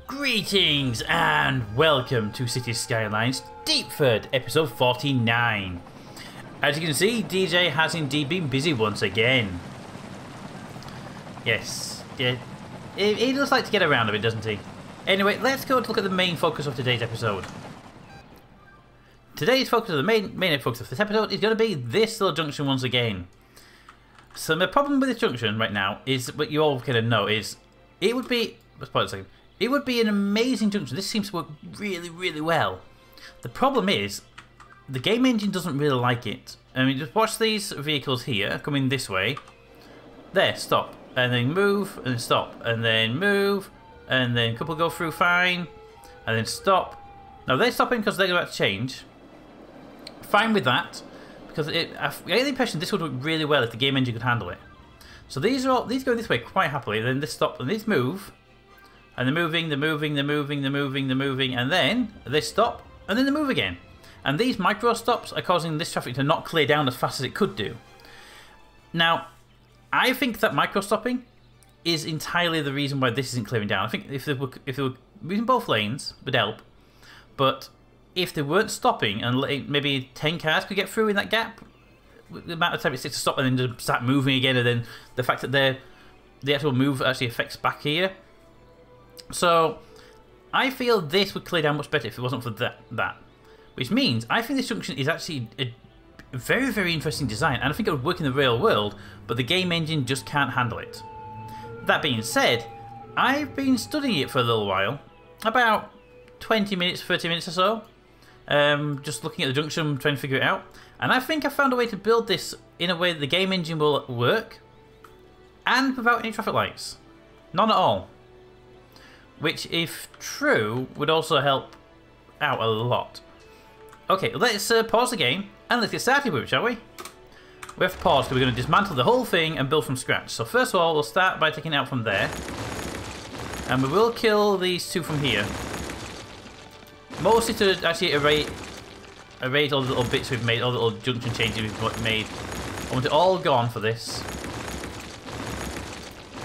Greetings and welcome to Cities Skylines Deepford, episode 49. As you can see, DJ has indeed been busy once again. Yes, yeah, he does like to get around a bit, doesn't he? Anyway, let's go to look at the main focus of today's episode. Today's focus of the main focus of this episode is going to be this little junction once again. So the problem with this junction right now is what you all kind of know is it would be. Let's pause a second. It would be an amazing junction. This seems to work really, really well. The problem is, the game engine doesn't really like it. I mean, just watch these vehicles here coming this way. There, stop. And then move, and then stop. And then move, and then a couple go through fine. And then stop. Now, they're stopping because they're about to change. Fine with that. Because I get the impression this would work really well if the game engine could handle it. So these go this way quite happily. Then this stop, and these move. And they're moving, and then they stop, and then they move again. And these micro stops are causing this traffic to not clear down as fast as it could do. Now, I think that micro stopping is entirely the reason why this isn't clearing down. I think if they were moving both lanes, it would help. But if they weren't stopping and maybe 10 cars could get through in that gap, the amount of time it takes to stop and then just start moving again, and then the fact that the actual move actually affects back here. So, I feel this would clear down much better if it wasn't for that. Which means, I think this junction is actually a very, very interesting design, and I think it would work in the real world, but the game engine just can't handle it. That being said, I've been studying it for a little while, about 20 minutes, 30 minutes or so, just looking at the junction, trying to figure it out, and I think I found a way to build this in a way that the game engine will work, and without any traffic lights. None at all. Which, if true, would also help out a lot. Okay, let's pause the game and let's get started with it, shall we? We have to pause because we're going to dismantle the whole thing and build from scratch. So first of all, we'll start by taking it out from there. And we will kill these two from here. Mostly to actually erase all the little bits we've made, all the little junction changes we've made. I want it all gone for this.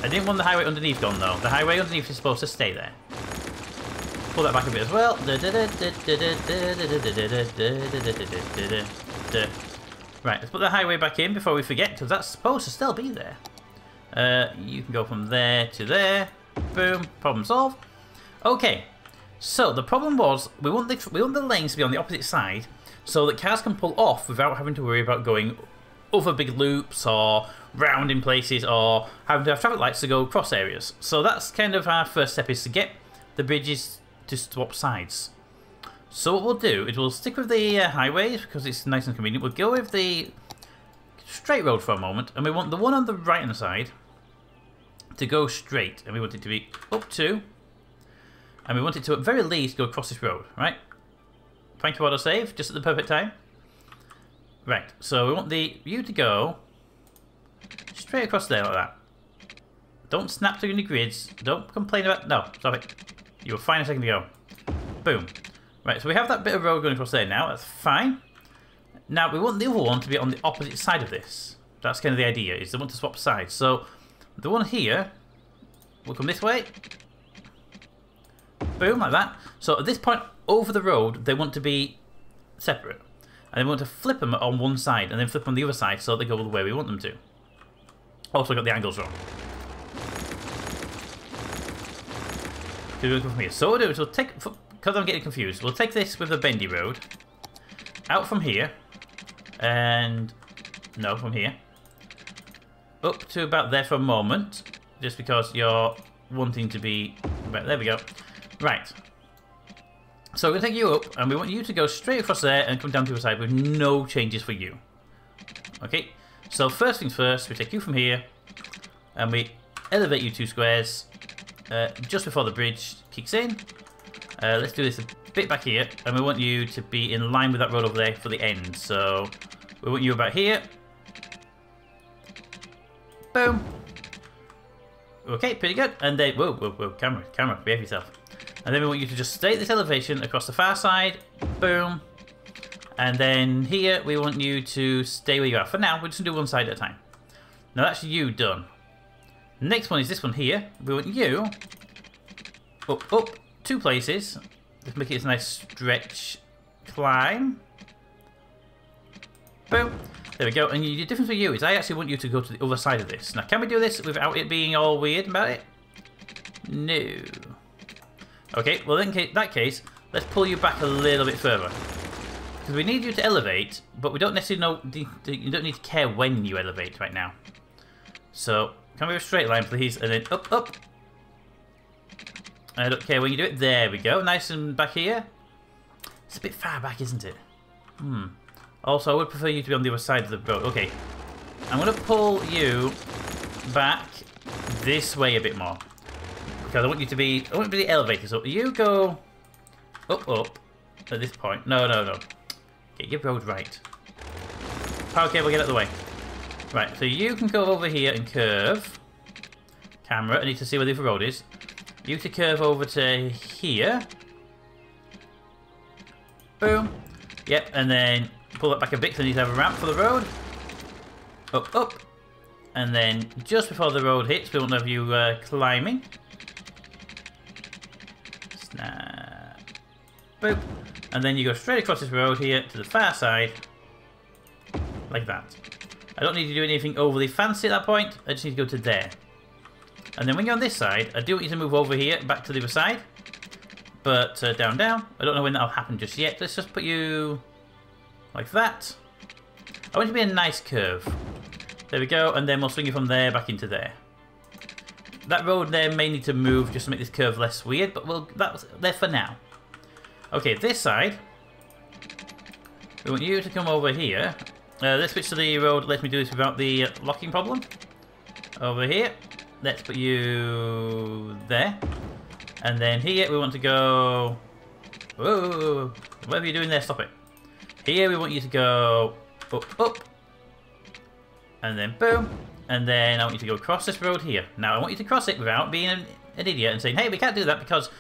I didn't want the highway underneath gone though. The highway underneath is supposed to stay there. Pull that back a bit as well. Right, let's put the highway back in before we forget, because that's supposed to still be there. You can go from there to there. Boom, problem solved. Okay, so the problem was we want the lanes to be on the opposite side, so that cars can pull off without having to worry about going over big loops or round in places or having to have traffic lights to go across areas. So that's kind of our first step, is to get the bridges to swap sides. So what we'll do is we'll stick with the highways because it's nice and convenient. We'll go with the straight road for a moment, and we want the one on the right hand side to go straight, and we want it to be up to, and we want it to at very least go across this road, right? Thank you, autosave, just at the perfect time. Right, so we want you to go straight across there like that. Don't snap through any grids. Don't complain about... No, stop it. You were fine a second ago. Boom. Right, so we have that bit of road going across there now. That's fine. Now, we want the other one to be on the opposite side of this. That's kind of the idea, is they want to swap sides. So, the one here will come this way. Boom, like that. So, at this point over the road, they want to be separate. And we want to flip them on one side and then flip on the other side so they go the way we want them to. Also got the angles wrong. From here. So what we'll do is we'll take, because I'm getting confused, we'll take this with a bendy road out from here, and no, from here up to about there for a moment, just because you're wanting to be right. There we go. Right. So we're going to take you up, and we want you to go straight across there and come down to the other side with no changes for you. Okay, so first things first, we take you from here, and we elevate you 2 squares just before the bridge kicks in. Let's do this a bit back here, and we want you to be in line with that road over there for the end. So we want you about here. Boom. Okay, pretty good. And then, whoa, camera, behave yourself. And then we want you to just stay at this elevation across the far side. Boom. And then here, we want you to stay where you are. For now, we're just going to do one side at a time. Now that's you done. Next one is this one here. We want you up, 2 places. Let's make it a nice stretch climb. Boom. There we go. And the difference for you is I actually want you to go to the other side of this. Now, can we do this without it being all weird about it? No. Okay, well in that case, let's pull you back a little bit further. Because we need you to elevate, but we don't necessarily know, you don't need to care when you elevate right now. So, can we have a straight line please, and then up, up. I don't care when you do it. There we go, nice and back here. It's a bit far back, isn't it? Also, I would prefer you to be on the other side of the road. Okay, I'm going to pull you back this way a bit more. Because I want you to be the elevator. So you go up, up at this point. No, no, no. Get your road right. Power cable, get out of the way. Right, so you can go over here and curve. Camera, I need to see where the other road is. You to curve over to here. Boom. Yep, and then pull that back a bit because I need to have a ramp for the road. Up, up. And then just before the road hits, we want to have you climbing. Snap. Boop. And then you go straight across this road here to the far side. Like that. I don't need to do anything overly fancy at that point. I just need to go to there. And then when you're on this side, I do want you to move over here, back to the other side. But down, down. I don't know when that'll happen just yet. Let's just put you like that. I want it to be a nice curve. There we go. And then we'll swing you from there back into there. That road there may need to move just to make this curve less weird, but that's there for now. Okay, this side. We want you to come over here. Let's switch to the road. Let me do this without the locking problem. Over here. Let's put you there. And then here we want to go... Whoa, whatever you're doing there, stop it. Here we want you to go up, up. And then boom. And then I want you to go across this road here. Now I want you to cross it without being an idiot and saying, hey, we can't do that because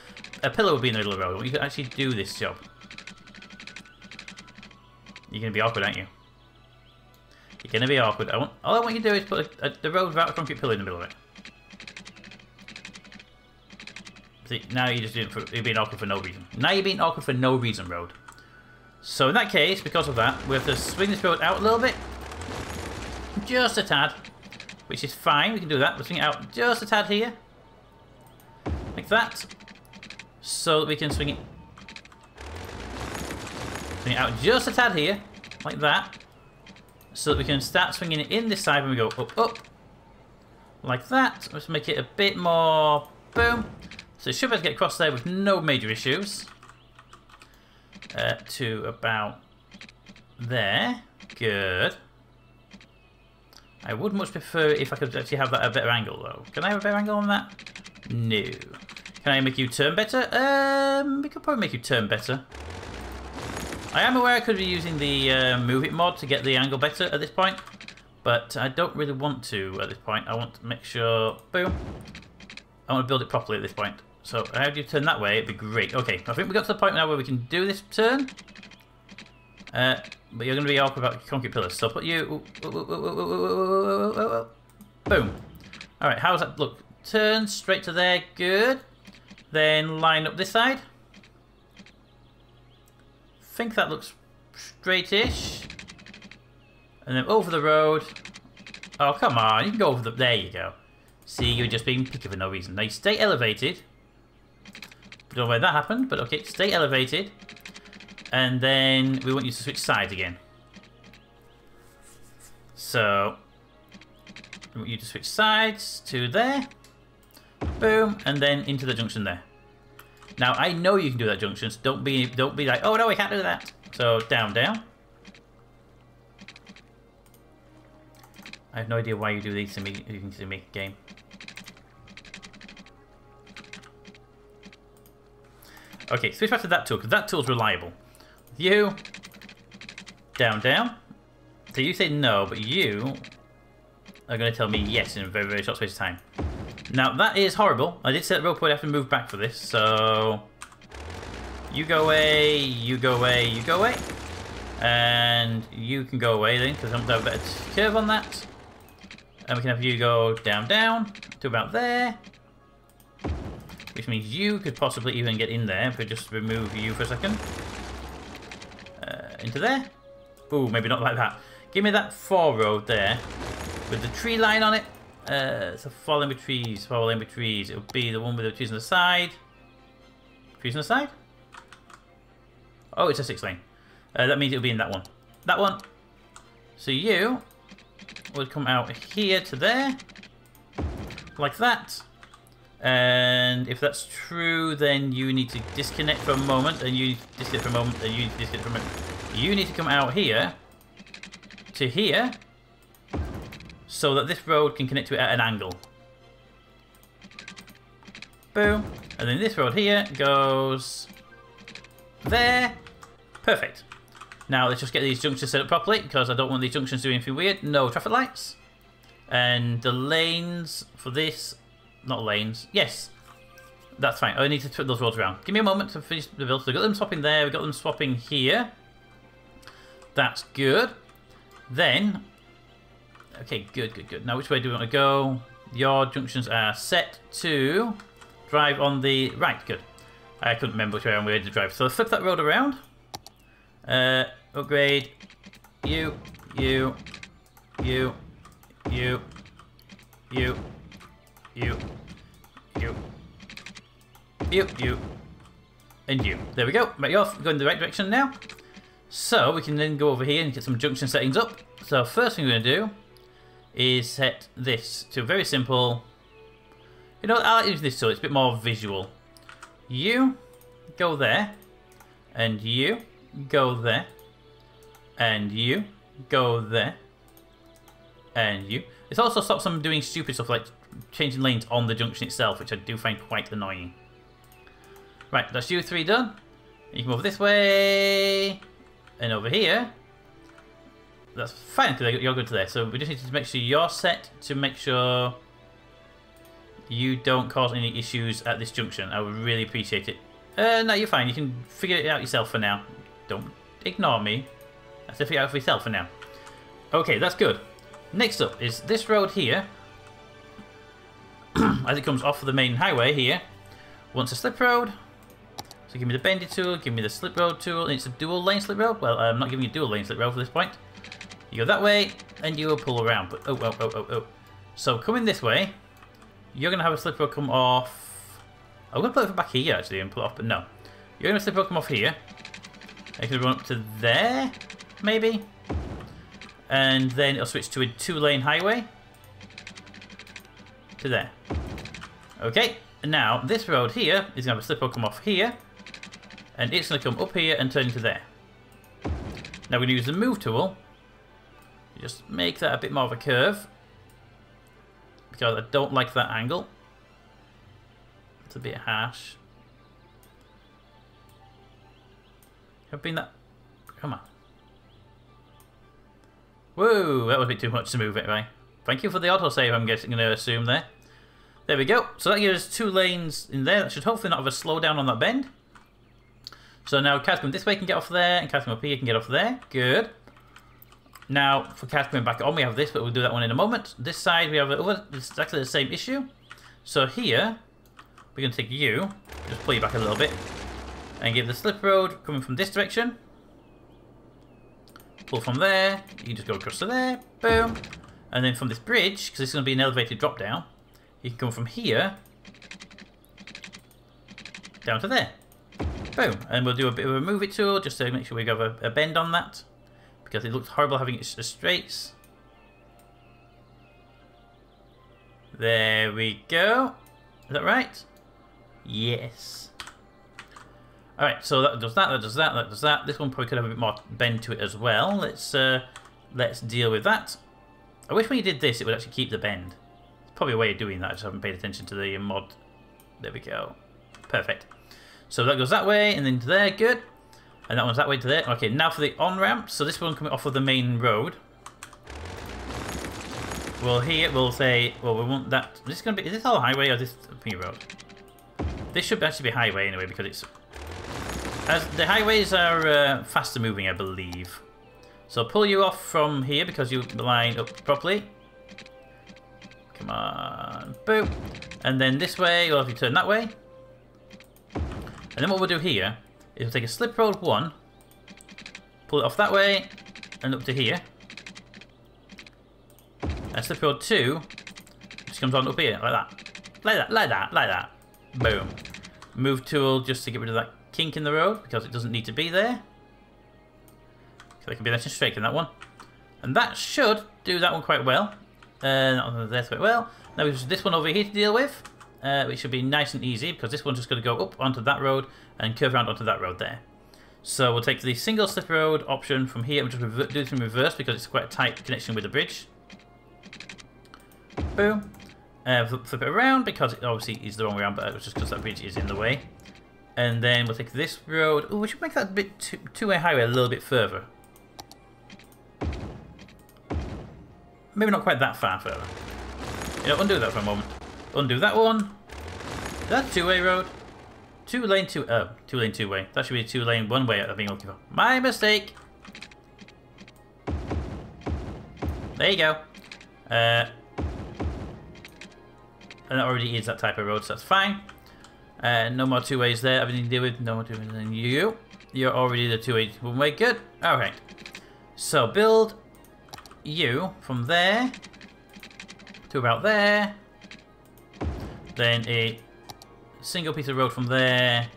a pillar would be in the middle of the road. I want you to actually do this job. You're going to be awkward, aren't you? You're going to be awkward. All I want you to do is put the road without a concrete pillar in the middle of it. See, now you're being awkward for no reason. Now you're being awkward for no reason, road. So in that case, because of that, we have to swing this road out a little bit. Just a tad. Which is fine, we can do that. We'll swing it out just a tad here. Like that. So that we can swing it. Swing it out just a tad here. Like that. So that we can start swinging it in this side when we go up, up. Like that. Let's make it a bit more... Boom. So it should be able to get across there with no major issues. To about there. Good. I would much prefer if I could actually have that at a better angle, though. Can I have a better angle on that? No. Can I make you turn better? We could probably make you turn better. I am aware I could be using the Move It mod to get the angle better at this point. But I don't really want to at this point. I want to make sure... Boom. I want to build it properly at this point. So how do you turn that way? It'd be great. Okay, I think we got to the point now where we can do this turn. But you're going to be awkward about concrete pillars. So put you... Boom. Alright, how's that look? Turn straight to there. Good. Then line up this side. Think that looks straightish. And then over the road. Oh, come on. You can go over the... There you go. See, you're just being picky for no reason. Now you stay elevated. Don't know where that happened, but okay. Stay elevated. And then we want you to switch sides again. So, we want you to switch sides to there. Boom, and then into the junction there. Now, I know you can do that junction, so don't be like, oh no, I can't do that. So, down, down. I have no idea why you do these to me, game. Okay, switch back to that tool, because that tool's reliable. You, down, down. So you say no, but you are going to tell me yes in a very, very short space of time. Now, that is horrible. I did say that rope would have to move back for this, so... You go away, you go away, you go away. And you can go away then, because I'm going to have a better curve on that. And we can have you go down, down, to about there. which means you could possibly even get in there if we just remove you for a second. Into there. Ooh, maybe not like that. Give me that 4 road there with the tree line on it. It's a falling with trees. Falling with trees. It'll be the one with the trees on the side. Trees on the side? Oh, it's a 6 lane. That means it'll be in that one. That one. So you would come out here to there. Like that. And if that's true, then you need to disconnect for a moment. And you need to disconnect for a moment. And you need to disconnect for a moment. You need to come out here to here so that this road can connect to it at an angle. Boom. And then this road here goes there. Perfect. Now let's just get these junctions set up properly because I don't want these junctions doing anything weird. No traffic lights. And the lanes for this, not lanes, yes. That's fine. I need to put those roads around. Give me a moment to finish the build. So we've got them swapping there, we've got them swapping here. That's good. Then, okay, good, good, good. Now which way do we want to go? Your junctions are set to drive on the right. Good. I couldn't remember which way I'm going to drive. So flip that road around. Upgrade. You. And you. There we go. Right, you're going in the right direction now. So we can then go over here and get some junction settings up. So first thing we're going to do is set this to very simple. You know, I like using this tool. It's a bit more visual. You go there, and you go there, and you go there, and you. This also stops them doing stupid stuff like changing lanes on the junction itself, which I do find quite annoying. Right, that's you 3 done. You come over this way. And over here, that's fine because you're good to there. So we just need to make sure you're set to make sure you don't cause any issues at this junction. I would really appreciate it. No, you're fine. You can figure it out yourself for now. Don't ignore me. That's to figure it out for yourself for now. Okay, that's good. Next up is this road here. As it comes off of the main highway here, wants a slip road. So give me the bendy tool, give me the slip road tool. It's a dual lane slip road. Well, I'm not giving you a dual lane slip road for this point. You go that way, and you will pull around. But oh. So coming this way, you're gonna have a slip road come off. I'm gonna put it back here actually and pull it off, but no. You're gonna slip road come off here. It's gonna run up to there, maybe. And then it'll switch to a 2-lane highway. To there. Okay, and now this road here is gonna have a slip road come off here. And it's going to come up here and turn into there. Now we're going to use the move tool. Just make that a bit more of a curve. Because I don't like that angle. It's a bit harsh. Have been that... Come on. Whoa, that was a bit too much to move it, right? Thank you for the autosave, I'm going to assume there. There we go. So that gives us 2 lanes in there. That should hopefully not have a slowdown on that bend. So now cars coming this way can get off there, and cars coming up here can get off there. Good. Now, for cars coming back on, we have this, but we'll do that one in a moment. This side, we have exactly the same issue. So here, we're going to take you, just pull you back a little bit, and give the slip road coming from this direction. Pull from there, you can just go across to there, boom. And then from this bridge, because it's going to be an elevated drop down, you can come from here, down to there. Boom, and we'll do a bit of a move it tool just to make sure we have a bend on that because it looks horrible having it as straights. There we go. Is that right? Yes. Alright, so that does that, that does that, that does that. This one probably could have a bit more bend to it as well. Let's deal with that. I wish when you did this it would actually keep the bend. It's probably a way of doing that, I just haven't paid attention to the mod. There we go. Perfect. So that goes that way, and then to there, good. And that one's that way to there. Okay, now for the on-ramp. So this one coming off of the main road. Well, here we'll say, well, we want that. This is going to be, is this all highway or is this a road? This should actually be highway anyway, because it's, as the highways are faster moving, I believe. So I'll pull you off from here because you line up properly. Come on, boom. And then this way, you'll have to turn that way. And then what we'll do here is we'll take a slip road 1, pull it off that way, and up to here. And slip road 2 just comes on up here, like that. Like that, like that, like that. Boom. Move tool just to get rid of that kink in the road, because it doesn't need to be there. So it can be nice and straight in that one. And that should do that one quite well. That's quite well. Now we've this one over here to deal with, which should be nice and easy, because this one's just going to go up onto that road and curve around onto that road there. So we'll take the single slip road option from here and just do this in reverse, because it's quite a tight connection with the bridge. Boom. Flip it around, because it obviously is the wrong way around, but it was just because that bridge is in the way. And then we'll take this road. Oh, we should make that a bit two-way highway a little bit further. Maybe not quite that far further. You know, undo that for a moment. Undo that one. That's two-way road. Two-lane, two-lane, two-way. That should be a two-lane, one-way I've been looking for. My mistake. There you go. And that already is that type of road, so that's fine. No more two ways there. Everything to deal with. No more two ways than you. You're already the two-way, one-way. Good. All right. So build you from there to about there. Then a single piece of road from there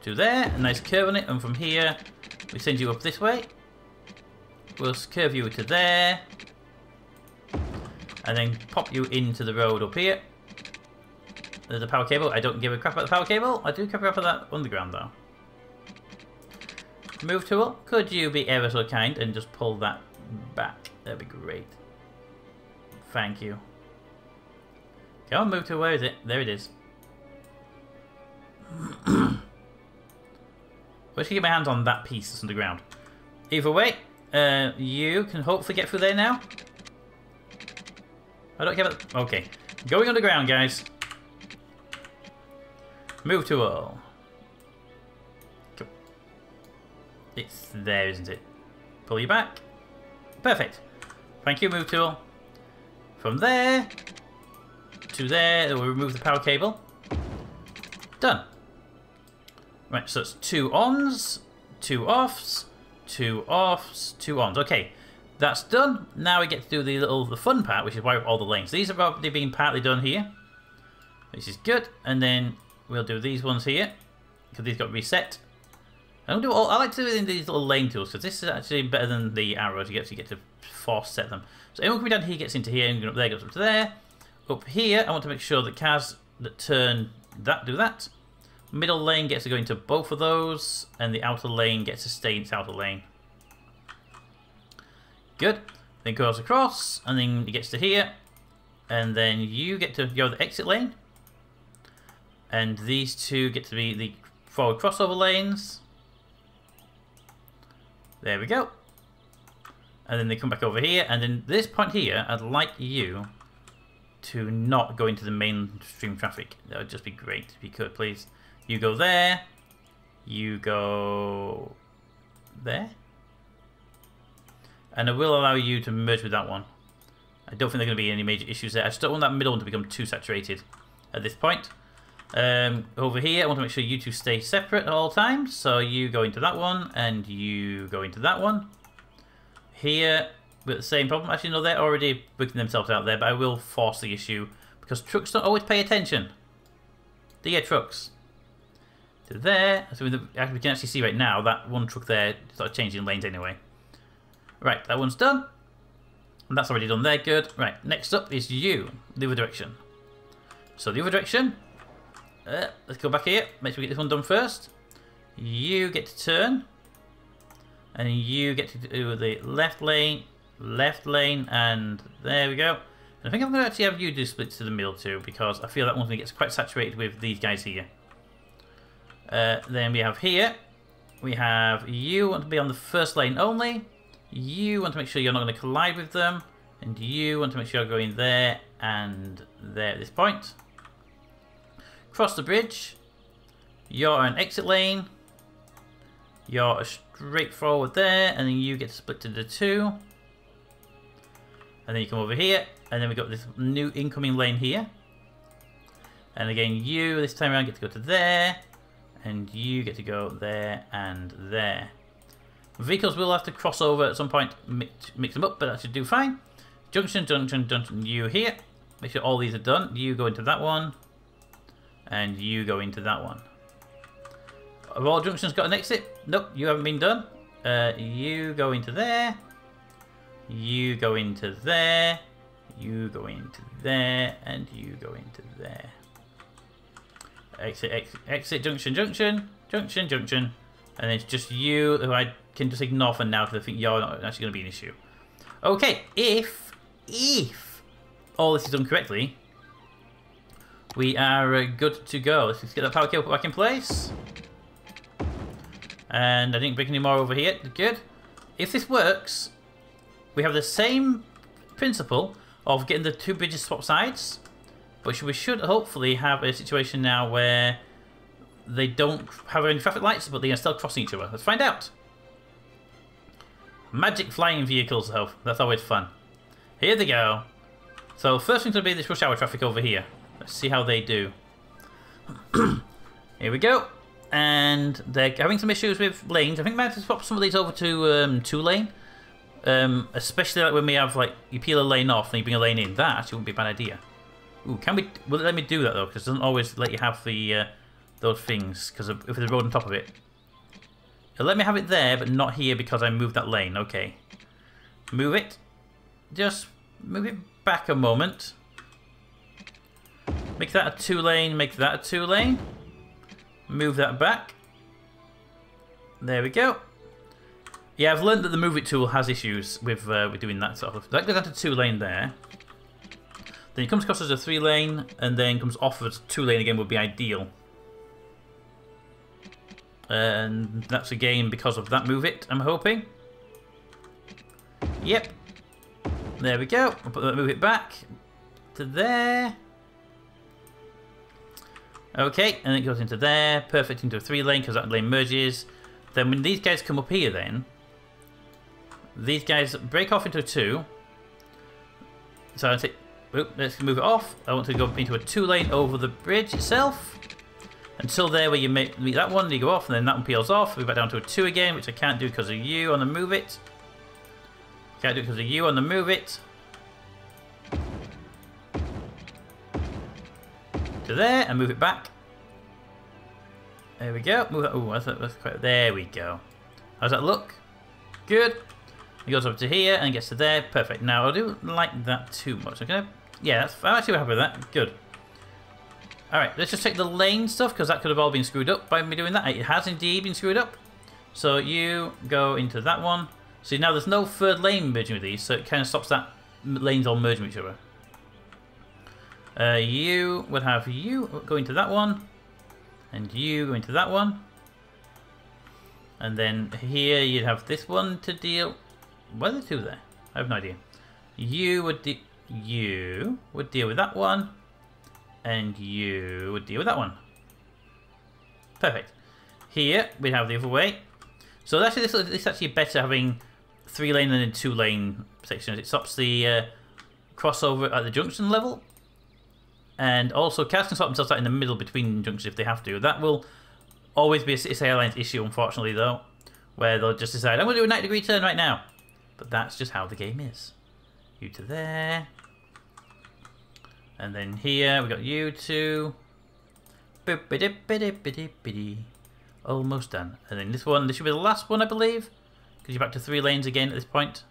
to there. A nice curve on it. And from here, we send you up this way. We'll curve you to there. And then pop you into the road up here. There's a power cable. I don't give a crap about the power cable. I do give a crap about that underground though. Move tool. Could you be ever so kind and just pull that back? That'd be great. Thank you. Come on, move tool. Where is it? There it is. I wish I could get my hands on that piece that's underground. Either way, you can hopefully get through there now. I don't care about... Okay. Going underground, guys. Move tool. It's there, isn't it? Pull you back. Perfect. Thank you, move tool. From there to there, we'll remove the power cable. Done. Right, so it's 2 ons, 2 offs, 2 offs, 2 ons. Okay. That's done. Now we get to do the fun part, which is wire up all the lanes. These have already been partly done here, which is good. And then we'll do these ones here, because these got reset. I don't do all. I like to do it in these little lane tools, because this is actually better than the arrows. You get to force set them. So anyone coming down here gets into here, and up there goes up to there. Up here, I want to make sure that cars that turn that do that. Middle lane gets to go into both of those, and the outer lane gets to stay in its outer lane. Good. Then goes across, and then it gets to here, and then you get to go the exit lane, and these two get to be the forward crossover lanes. There we go. And then they come back over here, and then this point here, I'd like you to not go into the mainstream traffic. That would just be great if you could, please. You go there. You go there. And I will allow you to merge with that one. I don't think there are going to be any major issues there. I just don't want that middle one to become too saturated at this point. Over here, I want to make sure you two stay separate at all times. So you go into that one, and you go into that one. Here, with the same problem. Actually, no, they're already working themselves out there, but I will force the issue, because trucks don't always pay attention. The trucks. To there. So we can actually see right now that one truck there started changing lanes anyway. Right, that one's done. And that's already done there, good. Right, next up is you, the other direction. So the other direction, let's go back here, make sure we get this one done first. You get to turn, and you get to do the left lane, and there we go. And I think I'm going to actually have you do splits to the middle too, because I feel that one gets quite saturated with these guys here. Then we have here, we have you want to be on the first lane only. You want to make sure you're not going to collide with them, and you want to make sure you're going there and there at this point. Cross the bridge. You're an exit lane. You're a straightforward there, and then you get split to the 2. And then you come over here, and then we've got this new incoming lane here. And again, you this time around get to go to there. And you get to go there and there. Vehicles will have to cross over at some point, mix them up, but that should do fine. Junction, junction, junction, you here. Make sure all these are done. You go into that one. And you go into that one. Have all junctions got an exit? Nope, you haven't been done. You go into there. You go into there. You go into there. And you go into there. Exit, exit, exit, junction, junction, junction, junction. And it's just you who I can just ignore for now because I think you're not actually going to be an issue. Okay, if all this is done correctly, we are good to go. Let's just get that power cable back in place. And I didn't break any more over here. Good. If this works, we have the same principle of getting the two bridges swap sides. But we should hopefully have a situation now where they don't have any traffic lights, but they are still crossing each other. Let's find out. Magic flying vehicles, though. That's always fun. Here they go. So first thing's going to be this rush hour traffic over here. Let's see how they do. Here we go. And they're having some issues with lanes. I think we might have to swap some of these over to 2-lane. Especially like when we have, like, you peel a lane off and you bring a lane in. That actually wouldn't be a bad idea. Ooh, can we... Will it let me do that, though? Because it doesn't always let you have the those things. Because if there's a road on top of it. It'll let me have it there, but not here because I moved that lane. Okay. Move it. Just move it back a moment. Make that a 2-lane. Make that a 2-lane. Move that back. There we go. Yeah, I've learned that the Move It tool has issues with doing that sort of... That goes down to 2-lane there. Then it comes across as a 3-lane, and then comes off as 2-lane again would be ideal. And that's again because of that Move It, I'm hoping. Yep. There we go. I'll put that Move It back to there. Okay, and it goes into there. Perfect, into a 3-lane because that lane merges. Then when these guys come up here then, these guys break off into a 2. So I take... Oop, let's move it off. I want to go into a 2-lane over the bridge itself. Until there where you meet that one, you go off, and then that one peels off. We're back down to a 2 again, which I can't do because of you on the Move It. Can't do it because of you on the Move It. To there, and move it back. There we go. Move that. Ooh, that's quite... There we go. How's that look? Good. It goes up to here and gets to there. Perfect. Now, I don't like that too much. Okay. Yeah, I'm actually happy with that. Good. Alright, let's just check the lane stuff, because that could have all been screwed up by me doing that. It has indeed been screwed up. So you go into that one. See, now there's no third lane merging with these, so it kind of stops that lanes all merging with each other. You would have you go into that one. And you go into that one. And then here you'd have this one to deal... What are the two there? I have no idea. You would deal with that one. And you would deal with that one. Perfect. Here we have the other way. So actually, this is actually better having 3-lane and then 2-lane sections. It stops the crossover at the junction level. And also, cars can stop themselves out in the middle between junctions if they have to. That will always be a City Skylines issue, unfortunately, though. Where they'll just decide, I'm going to do a 90-degree turn right now. But that's just how the game is. You to there. And then here, we got you two. Almost done. And then this one, this should be the last one, I believe. Because you're back to 3 lanes again at this point.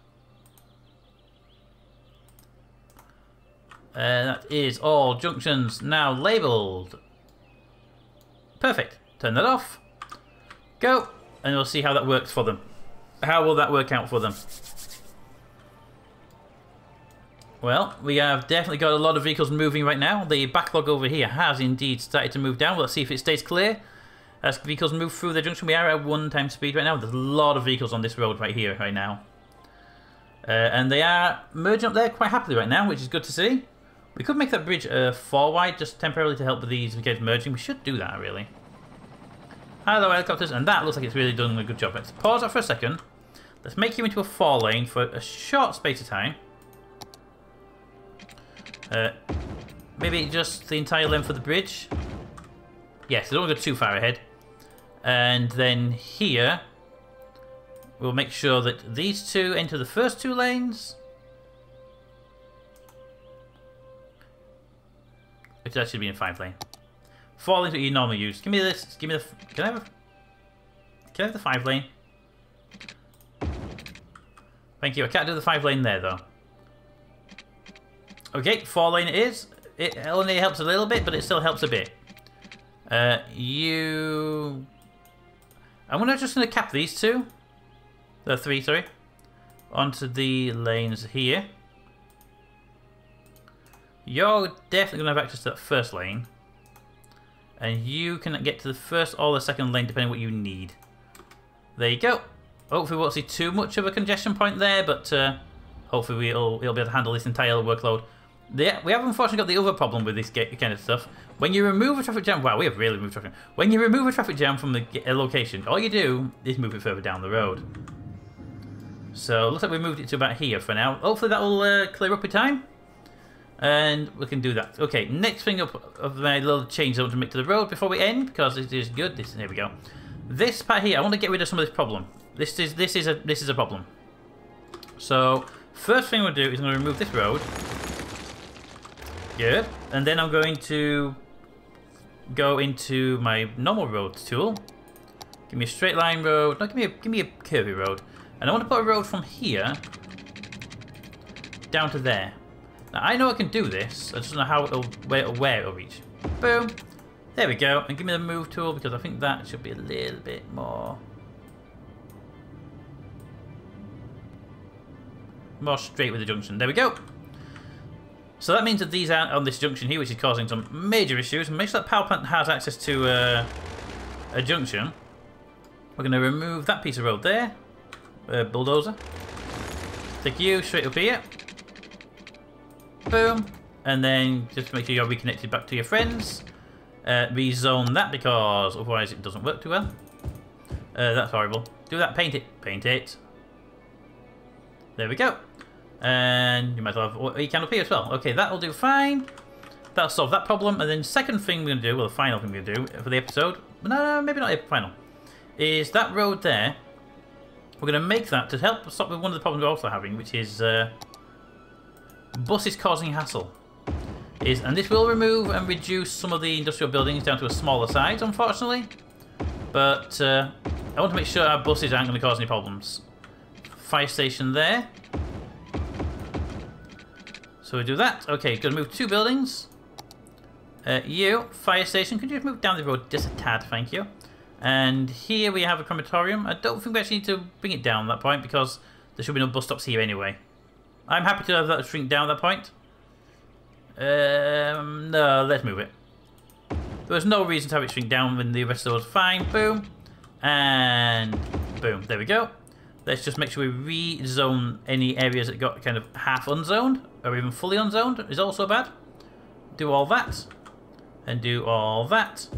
That is all junctions now labelled. Perfect. Turn that off. Go. And we'll see how that works for them. How will that work out for them? Well, we have definitely got a lot of vehicles moving right now. The backlog over here has indeed started to move down. Let's see if it stays clear. As vehicles move through the junction, we are at 1x speed right now. There's a lot of vehicles on this road right here, right now. And they are merging up there quite happily right now, which is good to see. We could make that bridge 4 wide, just temporarily to help with these guys merging. We should do that, really. Hello, helicopters. And that looks like it's really done a good job. Let's pause that for a second. Let's make you into a 4 lane for a short space of time. Maybe just the entire length of the bridge. Yes, don't want to go too far ahead. And then here, we'll make sure that these two enter the first 2 lanes. Which that should be in 5 lane. 4 lanes that you normally use. Give me this. Give me the. Can I have the 5 lane? Thank you. I can't do the 5 lane there though. Okay, 4 lane it is. It only helps a little bit, but it still helps a bit. I'm just gonna cap these 2. The 3, sorry. Onto the lanes here. You're definitely gonna have access to that first lane. And you can get to the first or the second lane depending on what you need. There you go. Hopefully we won't see too much of a congestion point there, but hopefully we'll be able to handle this entire workload. Yeah, we have unfortunately got the other problem with this kind of stuff. When you remove a traffic jam, wow, we have really removed traffic. When you remove a traffic jam from the location, all you do is move it further down the road. So it looks like we moved it to about here for now. Hopefully that will clear up in time. And we can do that. Okay, next thing up of my little change I want to make to the road before we end, because it is good. Here we go. This part here, I want to get rid of some of this problem. This is a problem. So first thing we'll do is I'm going to remove this road. Good. And then I'm going to go into my normal roads tool. Give me a straight line road. No, give me a curvy road. And I want to put a road from here down to there. Now I know I can do this. I just don't know how where it'll reach. Boom. There we go. And give me the move tool because I think that should be a little bit more straight with the junction. There we go. So that means that these aren't on this junction here, which is causing some major issues. And make sure that power plant has access to a junction. We're going to remove that piece of road there. Bulldozer. Take you straight up here. Boom. And then just make sure you're reconnected back to your friends. Rezone that because otherwise it doesn't work too well. That's horrible. Do that. Paint it. Paint it. There we go. And you might as well have you can up here as well. Okay, that'll do fine. That'll solve that problem. And then second thing we're going to do, well the final thing we're going to do for the episode, no, maybe not final, is that road there. We're going to make that to help stop with one of the problems we're also having, which is buses causing hassle. And this will remove and reduce some of the industrial buildings down to a smaller size, unfortunately. But I want to make sure our buses aren't going to cause any problems. Fire station there. So we do that. Okay, going to move 2 buildings. Fire station. Could you just move down the road just a tad? Thank you. And here we have a crematorium. I don't think we actually need to bring it down at that point because there should be no bus stops here anyway. I'm happy to have that shrink down at that point. No, let's move it. There was no reason to have it shrink down when the rest of it was fine. Boom. And boom. There we go. Let's just make sure we rezone any areas that got kind of half unzoned or even fully unzoned is also bad. Do all that. And do all that.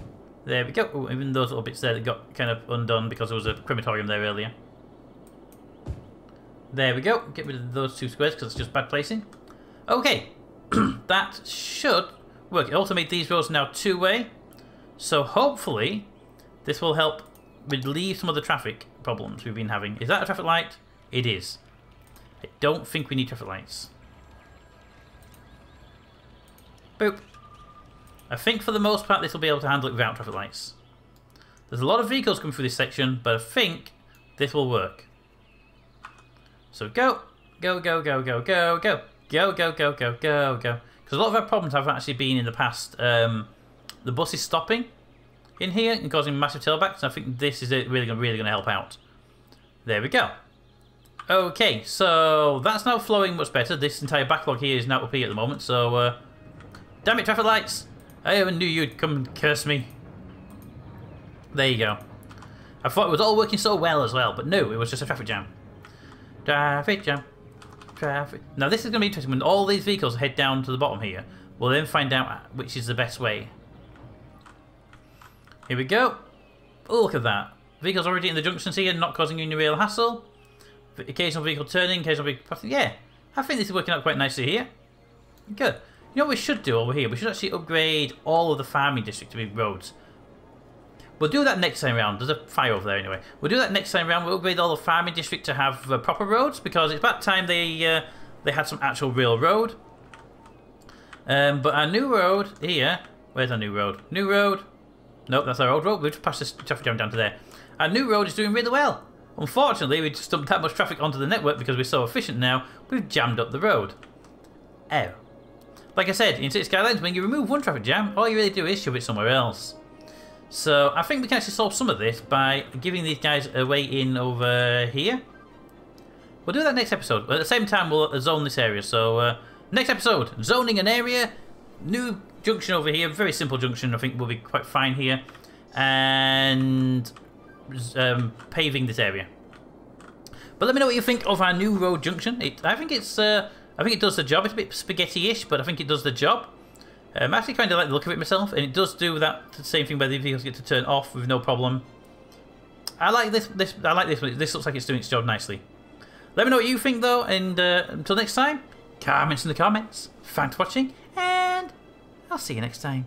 There we go. Ooh, even those little bits there that got kind of undone because there was a crematorium there earlier. There we go. Get rid of those 2 squares because it's just bad placing. Okay. That should work. It also made these roads now 2-way. So hopefully this will help relieve some of the traffic problems we've been having. Is that a traffic light? It is. I don't think we need traffic lights. Boop. I think for the most part this will be able to handle it without traffic lights. There's a lot of vehicles coming through this section, but I think this will work. So go. Go, go, go, go, go, go. Go, go, go, go, go, go. Because a lot of our problems have actually been in the past. The bus is stopping in here and causing massive tailbacks. I think this is really going to help out. There we go. Okay, so that's now flowing much better. This entire backlog here is now up here at the moment. So, damn it, traffic lights! I never knew you'd come and curse me. There you go. I thought it was all working so well as well, but no, it was just a traffic jam. Traffic jam. Traffic. Now this is going to be interesting when all these vehicles head down to the bottom here. We'll then find out which is the best way. Here we go. Oh, look at that. Vehicles already in the junctions here, not causing you any real hassle. Occasional vehicle turning, occasional vehicle passing. Yeah, I think this is working out quite nicely here. Good. You know what we should do over here? We should actually upgrade all of the farming district to be roads. We'll do that next time round. There's a fire over there anyway. We'll do that next time round. We'll upgrade all the farming district to have proper roads because it's about time they had some actual real road. But our new road here... Where's our new road? New road. Nope, that's our old road. We've just passed this traffic jam down to there. Our new road is doing really well. Unfortunately, we just dumped that much traffic onto the network because we're so efficient now, we've jammed up the road. Oh. Like I said, in City Skylines, when you remove one traffic jam, all you really do is shove it somewhere else. So I think we can actually solve some of this by giving these guys a way in over here. We'll do that next episode. But at the same time, we'll zone this area. So next episode, zoning an area. New junction over here. Very simple junction. I think will be quite fine here. And paving this area. But let me know what you think of our new road junction. I think it does the job. It's a bit spaghetti-ish, but I think it does the job. I'm actually kind of like the look of it myself, and it does do that same thing where the vehicles get to turn off with no problem. I like this. I like this. This looks like it's doing its job nicely. Let me know what you think though, and until next time, comments in the comments. Thanks for watching, and I'll see you next time.